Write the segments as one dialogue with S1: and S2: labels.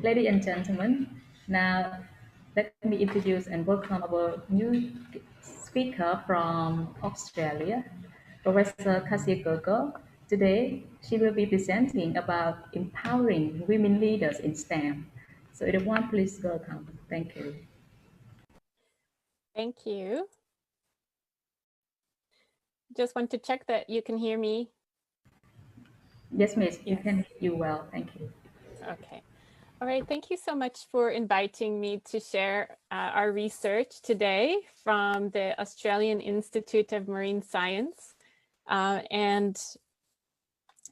S1: Ladies and gentlemen, now let me introduce and welcome our new speaker from Australia, Professor Cassia Gogo. Today, she will be presenting about empowering women leaders in STEM. So everyone, please welcome. Thank you.
S2: Thank you. Just want to check that you can hear me.
S1: Yes, Miss, you can hear you well. Thank you.
S2: Okay. All right. Thank you so much for inviting me to share our research today from the Australian Institute of Marine Science. And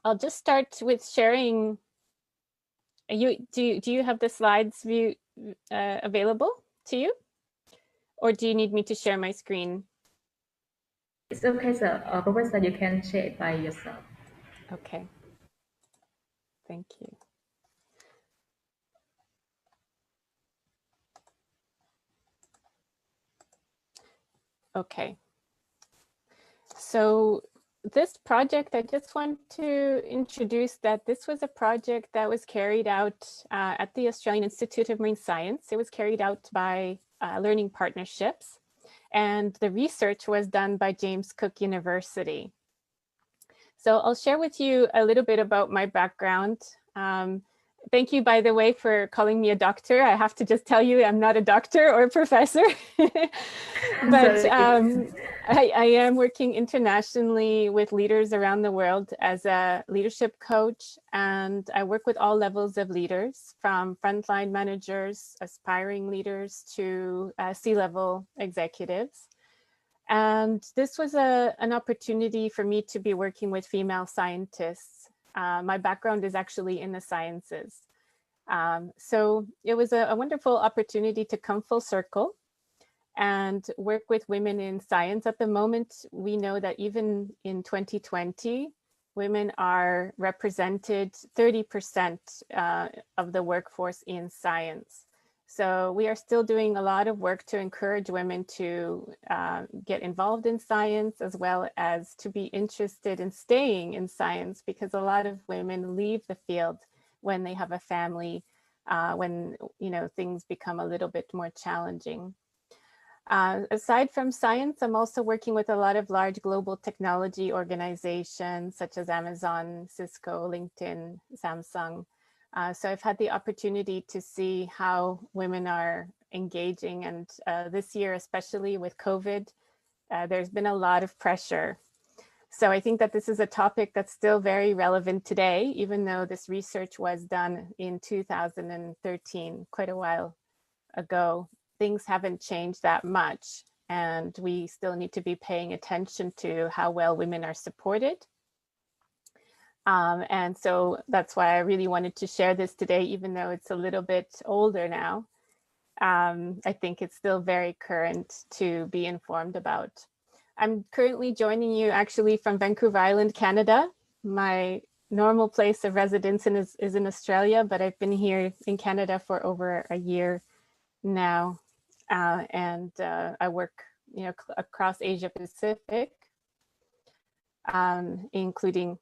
S2: I'll just start with sharing. Do you have the slides view available to you? Or do you need me to share my screen?
S1: It's okay, sir. Professor, you can share it by yourself.
S2: Okay. Thank you. Okay. So this project, I just want to introduce that this was a project that was carried out at the Australian Institute of Marine Science. It was carried out by Learning Partnerships, and the research was done by James Cook University. So I'll share with you a little bit about my background. Thank you, by the way, for calling me a doctor. I have to just tell you, I'm not a doctor or a professor, but I am working internationally with leaders around the world as a leadership coach, and I work with all levels of leaders, from frontline managers, aspiring leaders, to C-level executives. And this was an opportunity for me to be working with female scientists. My background is actually in the sciences. So it was a wonderful opportunity to come full circle and work with women in science. At the moment, we know that even in 2020, women are represented 30% of the workforce in science. So we are still doing a lot of work to encourage women to get involved in science, as well as to be interested in staying in science, because a lot of women leave the field when they have a family, when things become a little bit more challenging. Aside from science, I'm also working with a lot of large global technology organizations such as Amazon, Cisco, LinkedIn, Samsung. So I've had the opportunity to see how women are engaging, and this year, especially with COVID, there's been a lot of pressure. So I think that this is a topic that's still very relevant today, even though this research was done in 2013, quite a while ago. Things haven't changed that much, and we still need to be paying attention to how well women are supported. And so that's why I really wanted to share this today, even though it's a little bit older now. I think it's still very current to be informed about. I'm currently joining you actually from Vancouver Island, Canada. My normal place of residence is in Australia, but I've been here in Canada for over a year now. And I work across Asia Pacific, including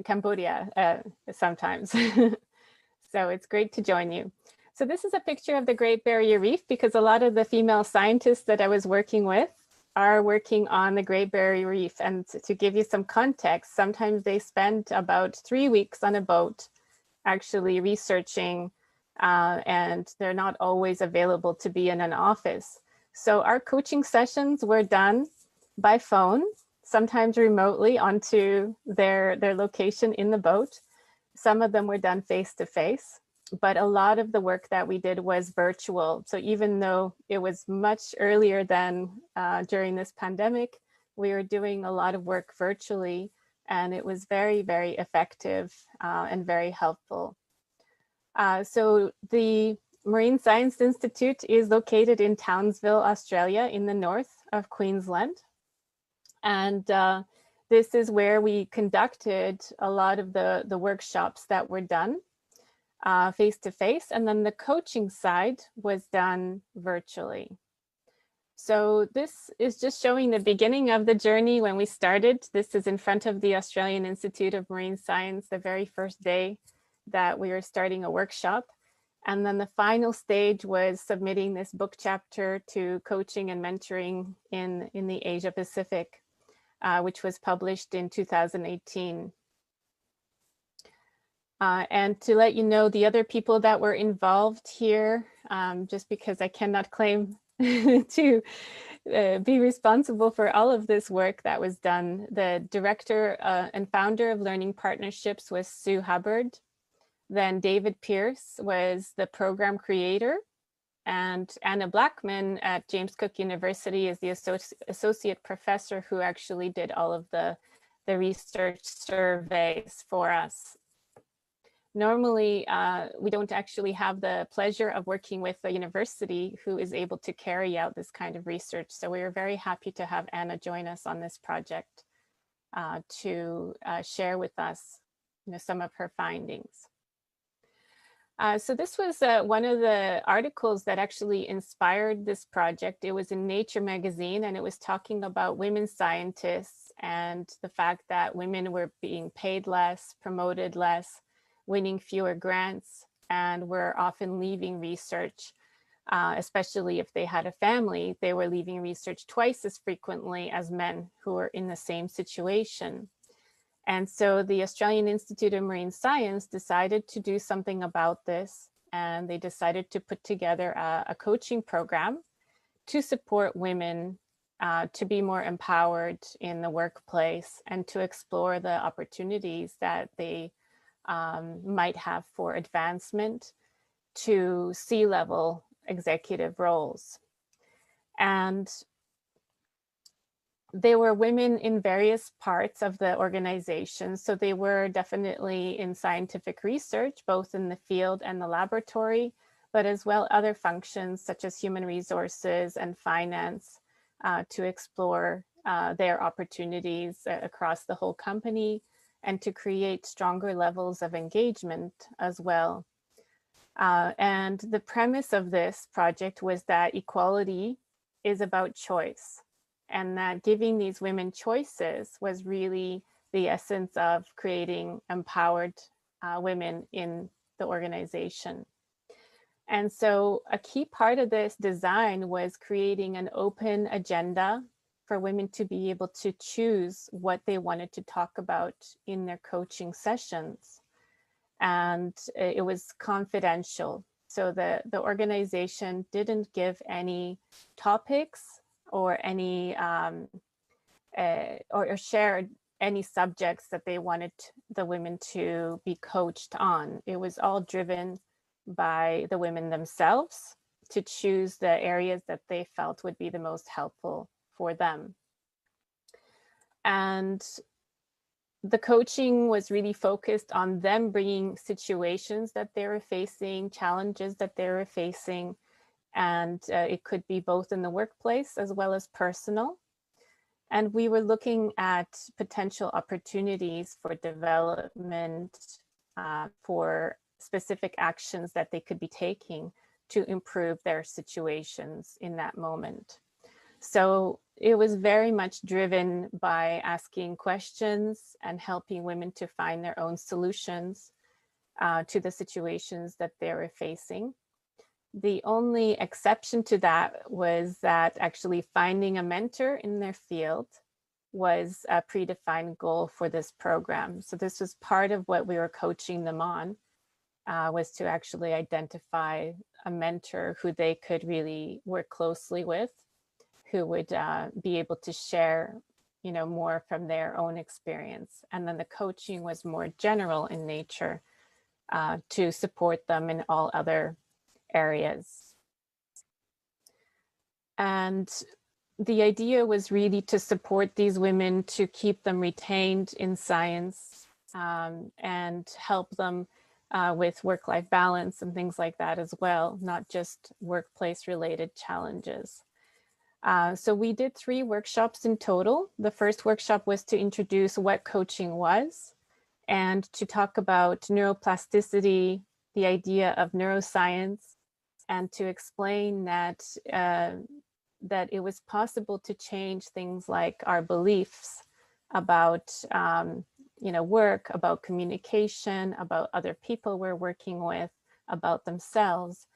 S2: Cambodia sometimes. So it's great to join you. So this is a picture of the Great Barrier Reef, because a lot of the female scientists that I was working with are working on the Great Barrier Reef. And to give you some context, sometimes they spend about 3 weeks on a boat actually researching, and they're not always available to be in an office. So our coaching sessions were done by phone, sometimes remotely onto their location in the boat. Some of them were done face-to-face, but a lot of the work that we did was virtual. So even though it was much earlier than during this pandemic, we were doing a lot of work virtually, and it was very, very effective and very helpful. So the Marine Science Institute is located in Townsville, Australia, in the north of Queensland. And this is where we conducted a lot of the workshops that were done face-to-face, and then the coaching side was done virtually. So this is just showing the beginning of the journey when we started. This is in front of the Australian Institute of Marine Science, the very first day that we were starting a workshop. And then the final stage was submitting this book chapter to Coaching and Mentoring in the Asia Pacific, which was published in 2018. And to let you know the other people that were involved here, just because I cannot claim to be responsible for all of this work that was done. The director and founder of Learning Partnerships was Sue Hubbard. Then David Pierce was the program creator, and Anna Blackman at James Cook University is the associate professor who actually did all of the research surveys for us. Normally, we don't actually have the pleasure of working with a university who is able to carry out this kind of research. So we are very happy to have Anna join us on this project to share with us, some of her findings. So this was one of the articles that actually inspired this project. It was in Nature magazine, and it was talking about women scientists and the fact that women were being paid less, promoted less, winning fewer grants, and were often leaving research, especially if they had a family. They were leaving research twice as frequently as men who were in the same situation. And so the Australian Institute of Marine Science decided to do something about this, and they decided to put together a coaching program to support women to be more empowered in the workplace and to explore the opportunities that they might have for advancement to C-level executive roles. And they were women in various parts of the organization. So they were definitely in scientific research, both in the field and the laboratory, but as well other functions such as human resources and finance to explore their opportunities across the whole company and to create stronger levels of engagement as well. And the premise of this project was that equality is about choice, and that giving these women choices was really the essence of creating empowered women in the organization. And so a key part of this design was creating an open agenda for women to be able to choose what they wanted to talk about in their coaching sessions. And it was confidential. So the organization didn't give any topics or any or share any subjects that they wanted the women to be coached on. It was all driven by the women themselves to choose the areas that they felt would be the most helpful for them. And the coaching was really focused on them bringing situations that they were facing, challenges that they were facing, and it could be both in the workplace as well as personal. And we were looking at potential opportunities for development for specific actions that they could be taking to improve their situations in that moment. So it was very much driven by asking questions and helping women to find their own solutions to the situations that they were facing. The only exception to that was that actually finding a mentor in their field was a predefined goal for this program. So this was part of what we were coaching them on, was to actually identify a mentor who they could really work closely with, who would be able to share, more from their own experience. And then the coaching was more general in nature to support them in all other areas. And the idea was really to support these women, to keep them retained in science and help them with work-life balance and things like that as well, not just workplace-related challenges. So we did 3 workshops in total. The first workshop was to introduce what coaching was and to talk about neuroplasticity, the idea of neuroscience, and to explain that that it was possible to change things like our beliefs about work, about communication, about other people we're working with, about themselves,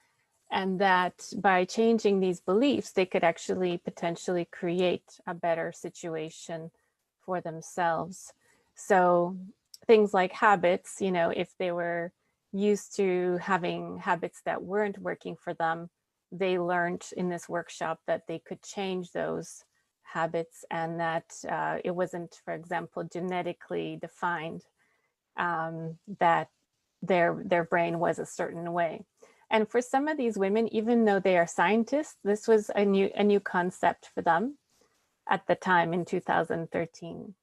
S2: and that by changing these beliefs, they could actually potentially create a better situation for themselves. So things like habits, you know, if they were used to having habits that weren't working for them, they learned in this workshop that they could change those habits, and that it wasn't, for example, genetically defined, that their brain was a certain way. And for some of these women, even though they are scientists, this was a new concept for them at the time in 2013.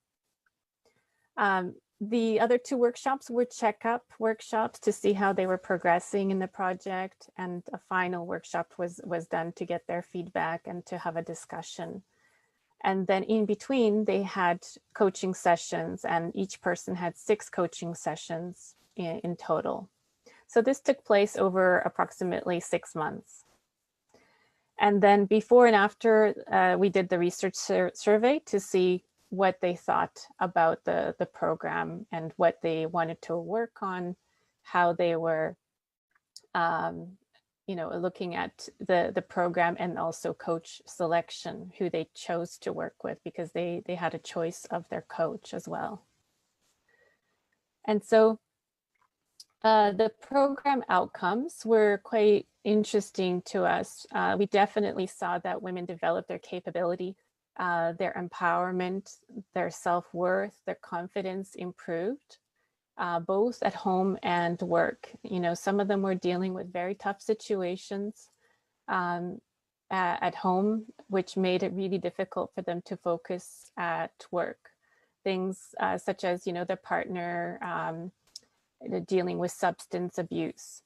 S2: The other two workshops were checkup workshops to see how they were progressing in the project, and a final workshop was done to get their feedback and to have a discussion. And then in between, they had coaching sessions, and each person had 6 coaching sessions in total. So this took place over approximately 6 months. And then before and after, we did the research survey to see what they thought about the program and what they wanted to work on, how they were you know, looking at the program, and also coach selection, who they chose to work with, because they had a choice of their coach as well. And so the program outcomes were quite interesting to us. We definitely saw that women developed their capability, their empowerment, their self-worth, their confidence improved, both at home and work. You know, some of them were dealing with very tough situations at home, which made it really difficult for them to focus at work. Things such as, you know, their partner dealing with substance abuse,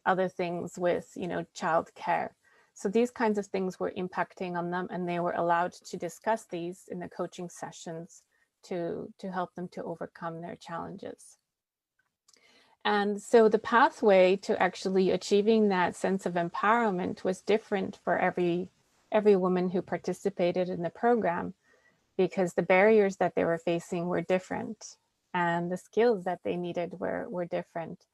S2: other things with, you know, childcare. So these kinds of things were impacting on them, and they were allowed to discuss these in the coaching sessions to help them to overcome their challenges. And so the pathway to actually achieving that sense of empowerment was different for every woman who participated in the program, because the barriers that they were facing were different, and the skills that they needed were different.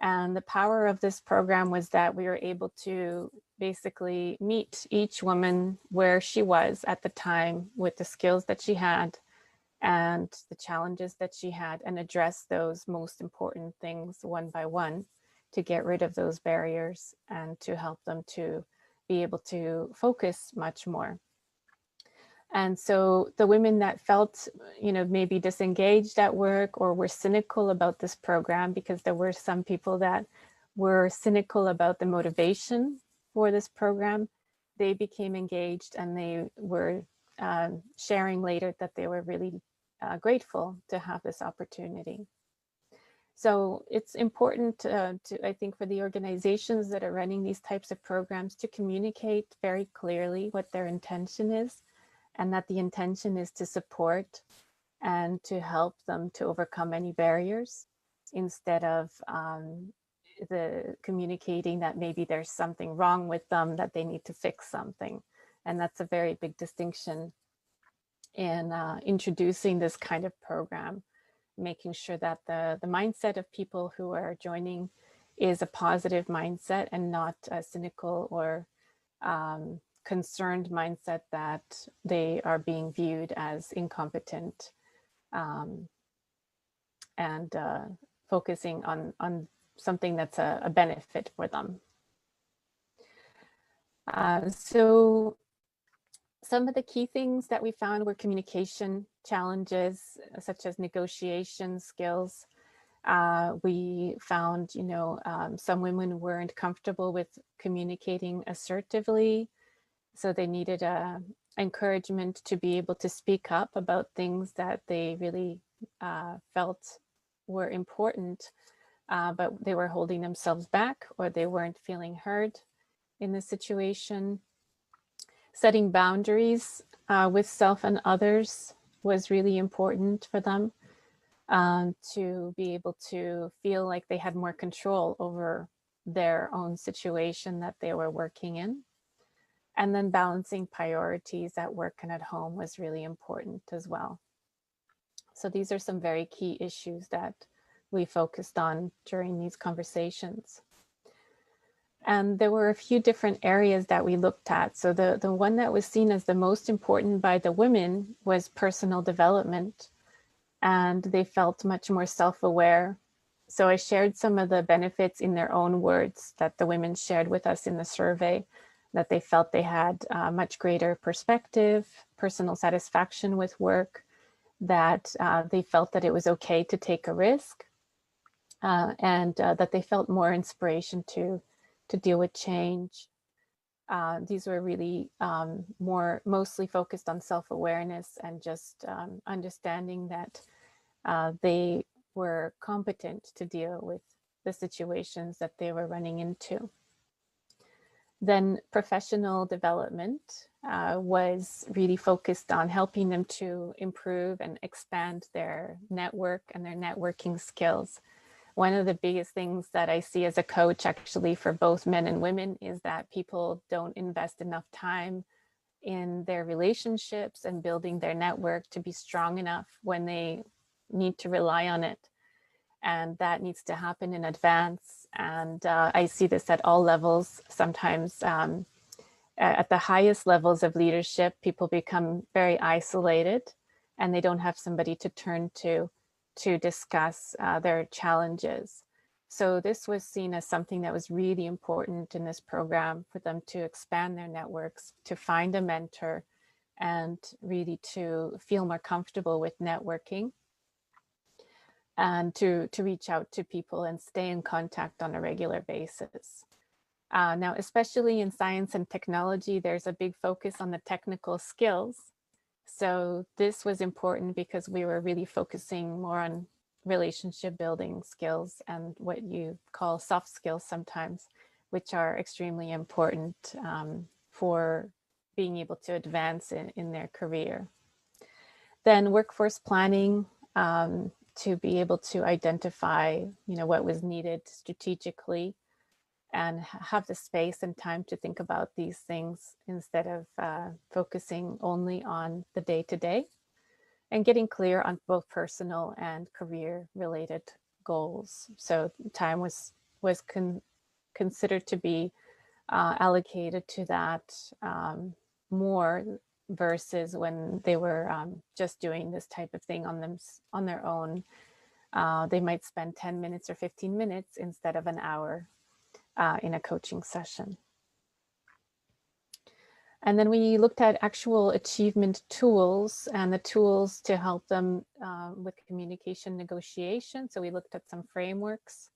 S2: And the power of this program was that we were able to basically meet each woman where she was at the time, with the skills that she had and the challenges that she had, and address those most important things one by one to get rid of those barriers and to help them to be able to focus much more. And so the women that felt, you know, maybe disengaged at work or were cynical about this program, because there were some people that were cynical about the motivation for this program, they became engaged, and they were sharing later that they were really grateful to have this opportunity. So it's important I think, for the organizations that are running these types of programs to communicate very clearly what their intention is, and that the intention is to support and to help them to overcome any barriers, instead of the communicating that maybe there's something wrong with them, that they need to fix something. And that's a very big distinction in introducing this kind of program, making sure that the mindset of people who are joining is a positive mindset, and not a cynical or concerned mindset that they are being viewed as incompetent, and focusing on something that's a benefit for them. So some of the key things that we found were communication challenges, such as negotiation skills. We found, you know, some women weren't comfortable with communicating assertively, so they needed encouragement to be able to speak up about things that they really felt were important, but they were holding themselves back, or they weren't feeling heard in the situation. Setting boundaries with self and others was really important for them, to be able to feel like they had more control over their own situation that they were working in. And then balancing priorities at work and at home was really important as well. So these are some very key issues that we focused on during these conversations. And there were a few different areas that we looked at. So the one that was seen as the most important by the women was personal development, and they felt much more self-aware. So I shared some of the benefits in their own words that the women shared with us in the survey, that they felt they had much greater perspective, personal satisfaction with work, that they felt that it was okay to take a risk, and that they felt more inspiration to deal with change. These were really mostly focused on self-awareness and just understanding that they were competent to deal with the situations that they were running into. Then professional development was really focused on helping them to improve and expand their network and their networking skills. One of the biggest things that I see as a coach, actually, for both men and women, is that people don't invest enough time in their relationships and building their network to be strong enough when they need to rely on it. And that needs to happen in advance. And I see this at all levels. Sometimes at the highest levels of leadership, people become very isolated and they don't have somebody to turn to discuss their challenges. So this was seen as something that was really important in this program for them to expand their networks, to find a mentor, and really to feel more comfortable with networking, and to reach out to people and stay in contact on a regular basis. Now, especially in science and technology, there's a big focus on the technical skills. So this was important because we were really focusing more on relationship building skills and what you call soft skills sometimes, which are extremely important for being able to advance in their career. Then workforce planning, to be able to identify, what was needed strategically and have the space and time to think about these things instead of focusing only on the day-to-day, and getting clear on both personal and career related goals. So time was considered to be allocated to that more versus when they were just doing this type of thing on their own. They might spend 10 minutes or 15 minutes instead of an hour in a coaching session. And then we looked at actual achievement tools and the tools to help them with communication negotiation. So we looked at some frameworks.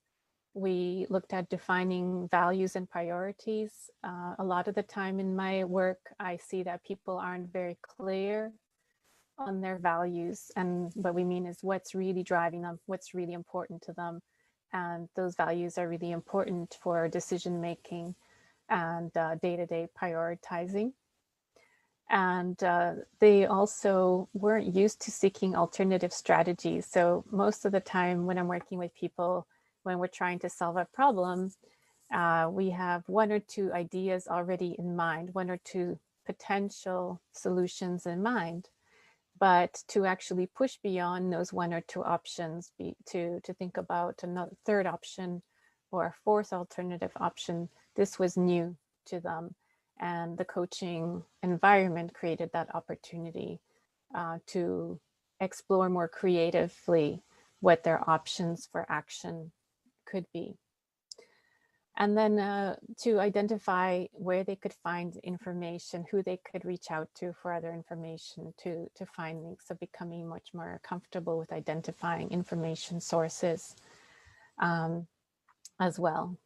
S2: We looked at defining values and priorities. A lot of the time in my work, I see that people aren't very clear on their values. And what we mean is what's really driving them, what's really important to them. And those values are really important for decision-making and day-to-day prioritizing. And they also weren't used to seeking alternative strategies. So most of the time when I'm working with people, when we're trying to solve a problem, we have one or two ideas already in mind, one or two potential solutions in mind. But to actually push beyond those one or two options, to think about another third option or a fourth alternative option, this was new to them. And the coaching environment created that opportunity to explore more creatively what their options for action could be. And then to identify where they could find information, who they could reach out to for other information, to find links. So becoming much more comfortable with identifying information sources as well.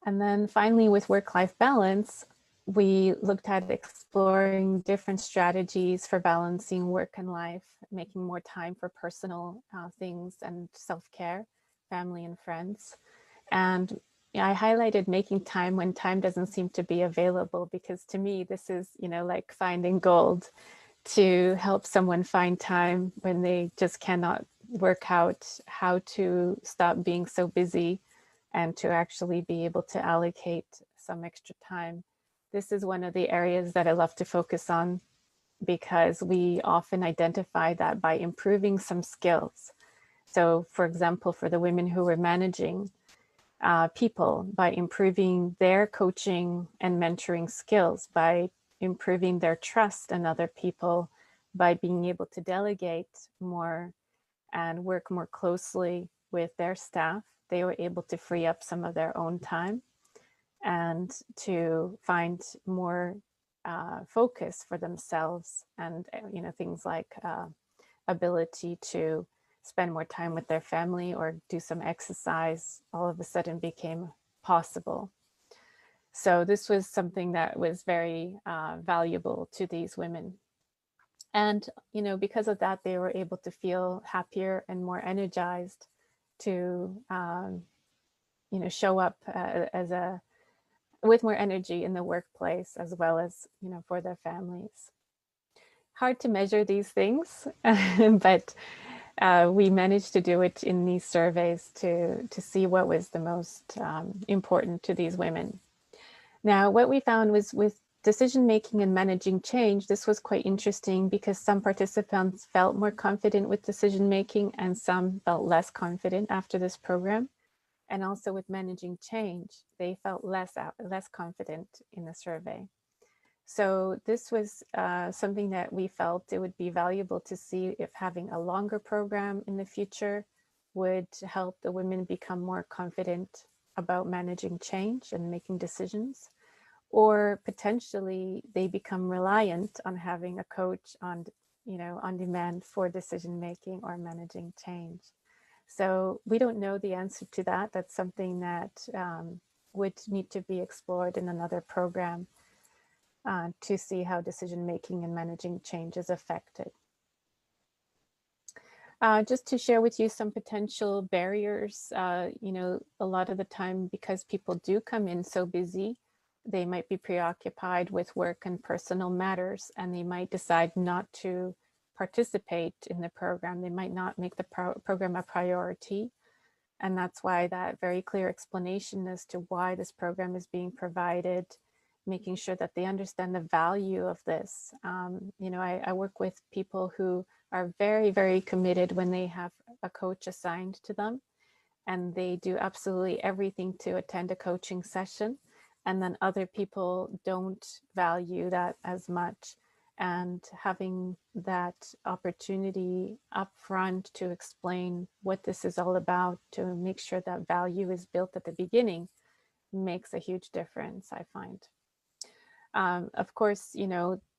S2: And then finally, with work-life balance, we looked at exploring different strategies for balancing work and life, making more time for personal things and self-care, family and friends. And I highlighted making time when time doesn't seem to be available, because to me, this is, like finding gold, to help someone find time when they just cannot work out how to stop being so busy and to actually be able to allocate some extra time. This is one of the areas that I love to focus on, because we often identify that by improving some skills. So for example, for the women who were managing, people by improving their coaching and mentoring skills, by improving their trust in other people, by being able to delegate more and work more closely with their staff. They were able to free up some of their own time and to find more focus for themselves, and things like ability to spend more time with their family or do some exercise all of a sudden became possible. So this was something that was very valuable to these women. And, because of that, they were able to feel happier and more energized to, show up with more energy in the workplace, as well as, for their families. Hard to measure these things, but we managed to do it in these surveys to see what was the most important to these women. Now, what we found was with decision making and managing change, this was quite interesting because some participants felt more confident with decision making and some felt less confident after this program. And also with managing change, they felt less confident in the survey. So this was something that we felt it would be valuable to see if having a longer program in the future would help the women become more confident about managing change and making decisions, or potentially they become reliant on having a coach on demand for decision making or managing change. So we don't know the answer to that. That's something that would need to be explored in another program to see how decision making and managing change is affected. Just to share with you some potential barriers, a lot of the time, because people do come in so busy, they might be preoccupied with work and personal matters, and they might decide not to participate in the program. They might not make the program a priority. And that's why that very clear explanation as to why this program is being provided, making sure that they understand the value of this. I work with people who are very, very committed when they have a coach assigned to them, and they do absolutely everything to attend a coaching session. And then other people don't value that as much. And having that opportunity up front to explain what this is all about, to make sure that value is built at the beginning, makes a huge difference, I find. Of course,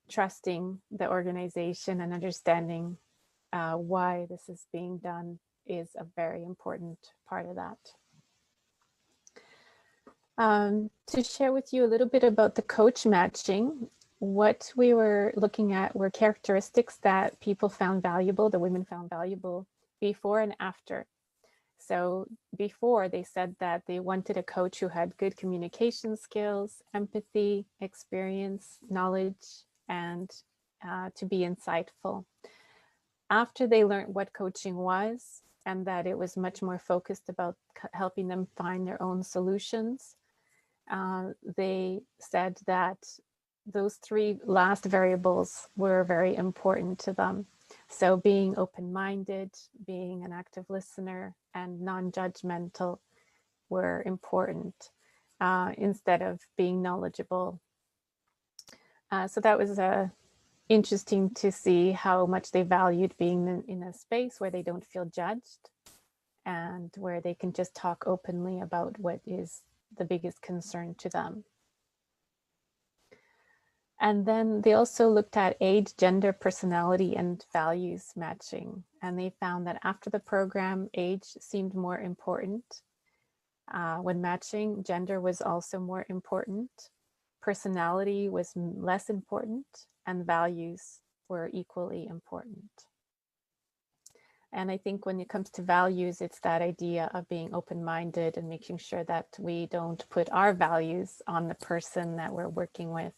S2: trusting the organization and understanding why this is being done is a very important part of that. To share with you a little bit about the coach matching, what we were looking at were characteristics that people found valuable, the women found valuable before and after. So before, they said that they wanted a coach who had good communication skills, empathy, experience, knowledge, and to be insightful. After they learned what coaching was and that it was much more focused about helping them find their own solutions, they said that those three last variables were very important to them. So being open-minded, being an active listener, and non-judgmental were important instead of being knowledgeable. So that was interesting to see how much they valued being in a space where they don't feel judged and where they can just talk openly about what is the biggest concern to them. And then they also looked at age, gender, personality, and values matching. And they found that after the program, age seemed more important. When matching, gender was also more important. Personality was less important, and values were equally important. And I think when it comes to values, it's that idea of being open-minded and making sure that we don't put our values on the person that we're working with,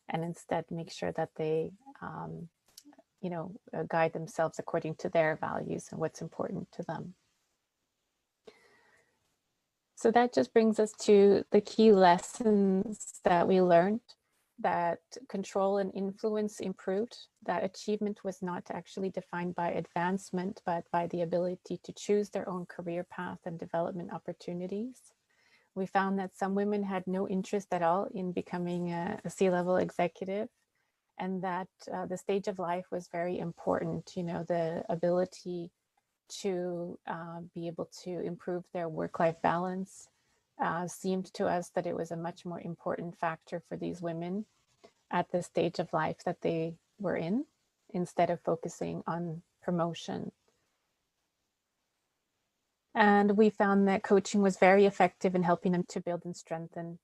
S2: and instead make sure that they, guide themselves according to their values and what's important to them. So that just brings us to the key lessons that we learned: that control and influence improved, that achievement was not actually defined by advancement, but by the ability to choose their own career path and development opportunities. We found that some women had no interest at all in becoming a C-level executive, and that the stage of life was very important. You know, the ability to be able to improve their work-life balance seemed to us that it was a much more important factor for these women at the stage of life that they were in, instead of focusing on promotion. And we found that coaching was very effective in helping them to build and strengthen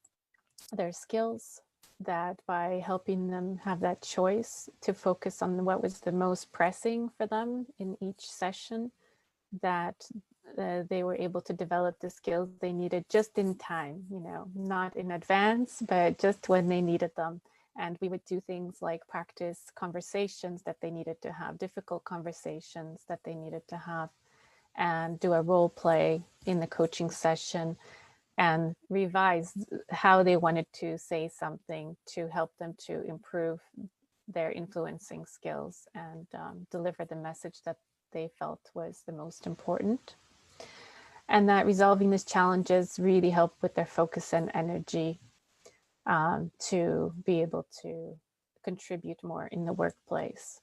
S2: their skills, that by helping them have that choice to focus on what was the most pressing for them in each session, that they were able to develop the skills they needed just in time, you know, not in advance, but just when they needed them. And we would do things like practice conversations that they needed to have, difficult conversations that they needed to have, and do a role play in the coaching session and revise how they wanted to say something to help them to improve their influencing skills and deliver the message that they felt was the most important. And that resolving these challenges really helped with their focus and energy to be able to contribute more in the workplace.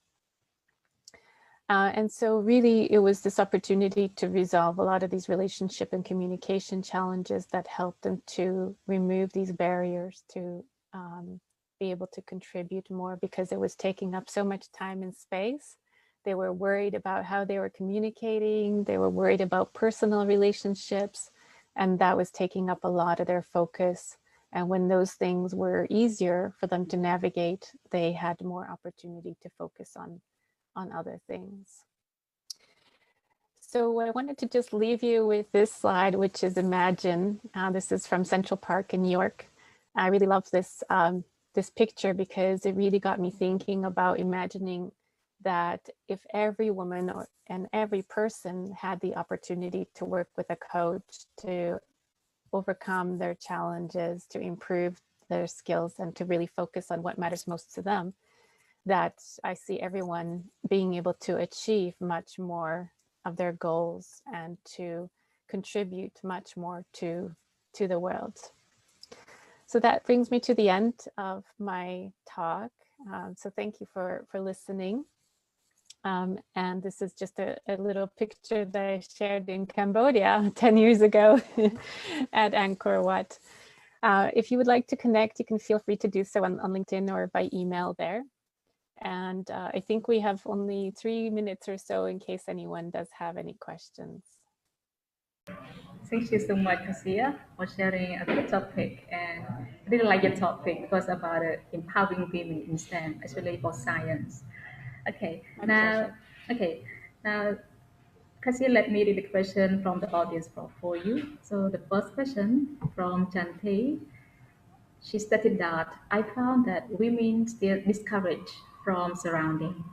S2: And so really it was this opportunity to resolve a lot of these relationship and communication challenges that helped them to remove these barriers to be able to contribute more, because it was taking up so much time and space. They were worried about how they were communicating. They were worried about personal relationships, and that was taking up a lot of their focus. And when those things were easier for them to navigate, they had more opportunity to focus on other things. So I wanted to just leave you with this slide, which is Imagine. This is from Central Park in New York. I really love this, this picture because it really got me thinking about imagining that if every woman and every person had the opportunity to work with a coach to overcome their challenges, to improve their skills, and to really focus on what matters most to them, that I see everyone being able to achieve much more of their goals and to contribute much more to the world. So that brings me to the end of my talk. So thank you for listening. And this is just a little picture that I shared in Cambodia 10 years ago at Angkor Wat. If you would like to connect, you can feel free to do so on LinkedIn or by email there. And I think we have only 3 minutes or so in case anyone does have any questions.
S1: Thank you so much, Kasia, for sharing a good topic. And I really like your topic because about empowering women in STEM, especially for science. Okay,
S2: My
S1: now,
S2: pleasure.
S1: okay, now, Kasia, let me read the question from the audience for you. So the first question from Chanti. She stated that I found that women still discouraged from surrounding.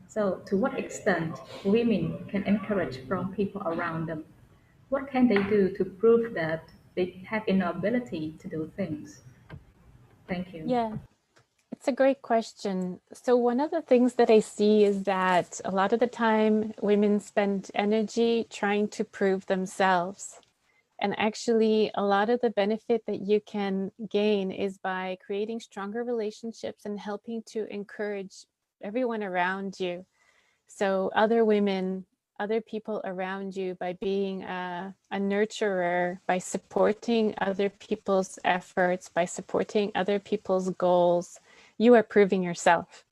S1: So, to what extent women can encourage from people around them? What can they do to prove that they have enough ability to do things? Thank you.
S2: Yeah, it's a great question. So one of the things that I see is that a lot of the time women spend energy trying to prove themselves. And actually, a lot of the benefit that you can gain is by creating stronger relationships and helping to encourage everyone around you. So other women, other people around you, by being a nurturer, by supporting other people's efforts, by supporting other people's goals, you are proving yourself.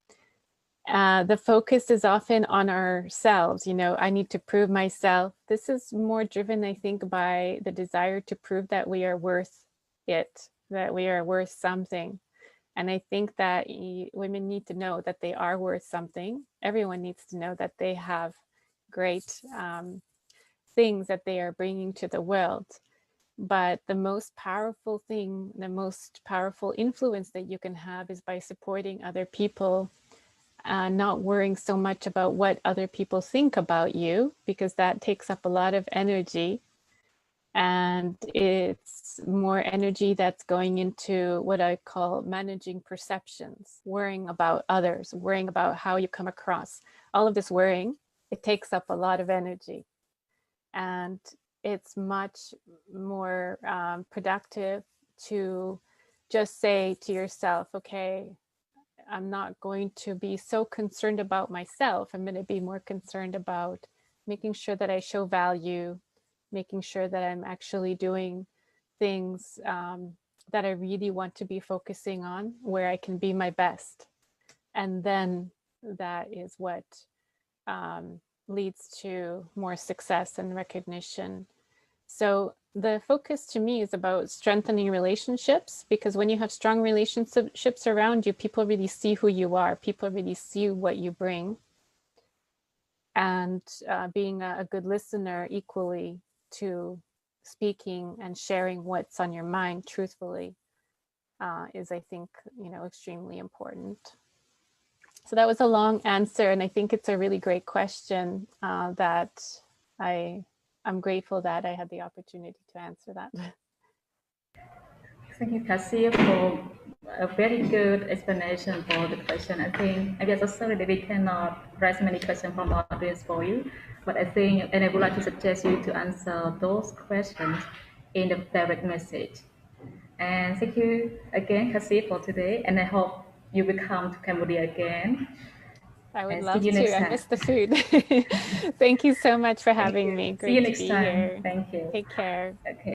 S2: The focus is often on ourselves. You know, I need to prove myself. This is more driven, I think, by the desire to prove that we are worth it, that we are worth something. And I think that women need to know that they are worth something. Everyone needs to know that they have great things that they are bringing to the world. But the most powerful thing, the most powerful influence that you can have is by supporting other people, not worrying so much about what other people think about you, because that takes up a lot of energy. And it's more energy that's going into what I call managing perceptions, worrying about others, worrying about how you come across. All of this worrying, it takes up a lot of energy. And it's much more productive to just say to yourself, okay, I'm not going to be so concerned about myself. I'm going to be more concerned about making sure that I show value, making sure that I'm actually doing things that I really want to be focusing on, where I can be my best. And then that is what leads to more success and recognition. So the focus to me is about strengthening relationships, because when you have strong relationships around you, people really see who you are, people really see what you bring. And being a good listener equally to speaking and sharing what's on your mind truthfully is, I think, extremely important. So that was a long answer, and I think it's a really great question that I'm grateful that I had the opportunity to answer that.
S1: Thank you, Cassia, for a very good explanation for the question. I guess I'm sorry that we cannot raise many questions from the audience for you, but and I would like to suggest you to answer those questions in the direct message. And thank you again, Cassia, for today, and I hope you will come to Cambodia again.
S2: I would
S1: And
S2: love
S1: see you
S2: to.
S1: next
S2: I
S1: time.
S2: miss the food. Thank you so much for having me.
S1: See you
S2: Great to
S1: next
S2: be
S1: time.
S2: here.
S1: Thank you.
S2: Take care.
S1: Okay.